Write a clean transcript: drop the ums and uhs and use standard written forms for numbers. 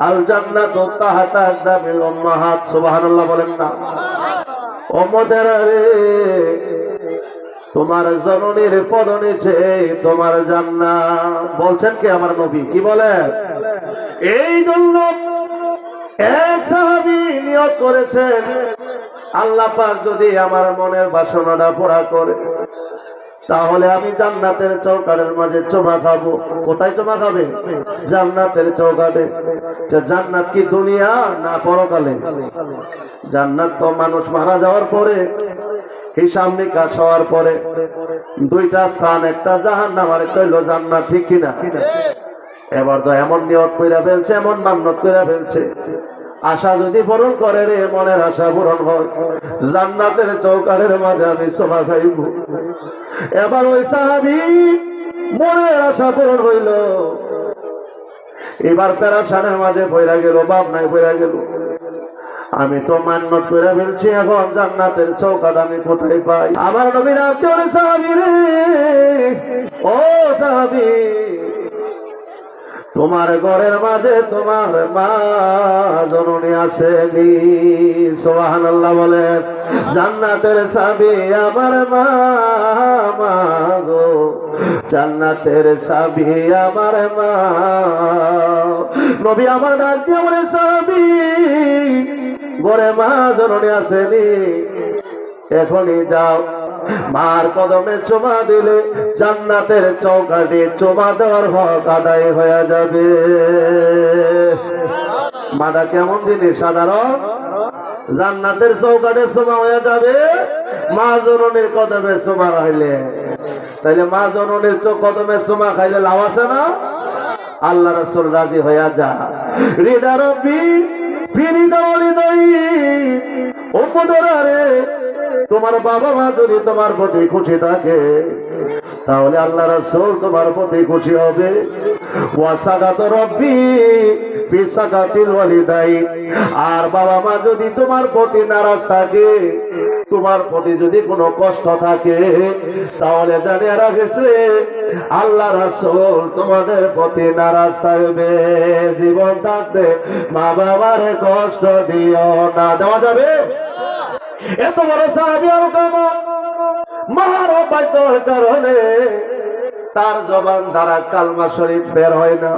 আল জান্নাতু তাহতা আকদামিল উম্মাহাত, সুবহানাল্লাহ বলেন না। উম্মতেরা রে, তোমার জননীর পদনিচে তোমার জান্নাত। বলছেন কি আমার নবী, কি বলেন? এই জন্য এক সাহাবী নিয়ত করেছেন, আল্লাহ পাক যদি আমার মনের বাসনাটা পুরা করে তাহলে আমি জান্নাতের চৌকাঠের মাঝে চুমা খাবো। কোথায় চুমা খাবে? জান্নাতের চৌকাঠে। জান্নাত কি দুনিয়া না পরকালে? জান্নাত তো মানুষ মারা যাওয়ার পরে, হিসাব নিকাশ হওয়ার পরে দুইটা স্থান, একটা জাহান্নাম আর একটা হইলো জান্নাত, ঠিক কিনা? এবার তো এমন নিয়ত কইরা ফেলছে, এমন মান্যত কইরা ফেলছে, আশা যদি পূরণ করে রে, মনের আশা পূরণ হয়, জান্নাতের চৌকাঠের মাঝে আমি চুমা খাইব। এবার ওই সাহাবী মনের আশা পূরণ হইল, এবার পেরেশানের মাঝে পইরা গেল, বাপ নাই পইরা গেল, আমি তো মান্যত করে ফেলছি, এখন জান্নাতের চৌকাঠ আমি কোথায় পাই? আমার নবী রাখতে বলে, সাহাবী রে, ও সাহাবী, তোমার ঘরের মাঝে তোমার মা জননী আসেনি। সুবহানাল্লাহ বলেন। জান্নাতের চাবি আমার মা, মা গো, জান্নাতের চাবি আমার মা। নবী আমার ডাক দিয়ে বলে, সাহাবী, ঘরে মা জননী আসেনি, এখনই যাও, মার কদমে চুমা দিলে জান্নাতের চৌকাঠে চুমা দেওয়ার হক আদায় হয়ে যাবে। মাটা কেমন জিনিস? সাধারণ। জান্নাতের চৌকাঠে চুমা হয়ে যাবে মা জননীর কদমে চুমা খাইলে। তাইলে মা জননীর কদমে চুমা খাইলে লাভ আছে না? আল্লাহ রাসূল রাজি হইয়া যা। হৃদয় রব্বি ফিরিদা ওলিদাই, উম্মতরা রে, তোমার বাবা মা যদি তোমার প্রতি খুশি থাকে তাহলে আল্লাহ রাসূল তোমার প্রতি খুশি হবে। ওয়াসাগাত রব্বি ফি সাগাতিল ওয়ালিদাইন, আর বাবা মা যদি তোমার প্রতি নারাজ থাকে, তোমার প্রতি যদি কোনো কষ্ট থাকে, তাহলে জানিয়ে রাখিস রে, আল্লাহ রাসূল তোমাদের প্রতি নারাজ থাকবে। জীবন থাকতে মা বাবার কষ্ট দিও না। দেওয়া যাবে? এত বড় সাহাবী আর মার বাধ্যর কারণে তার জবান দ্বারা কালমা শরীফ বের হয় না।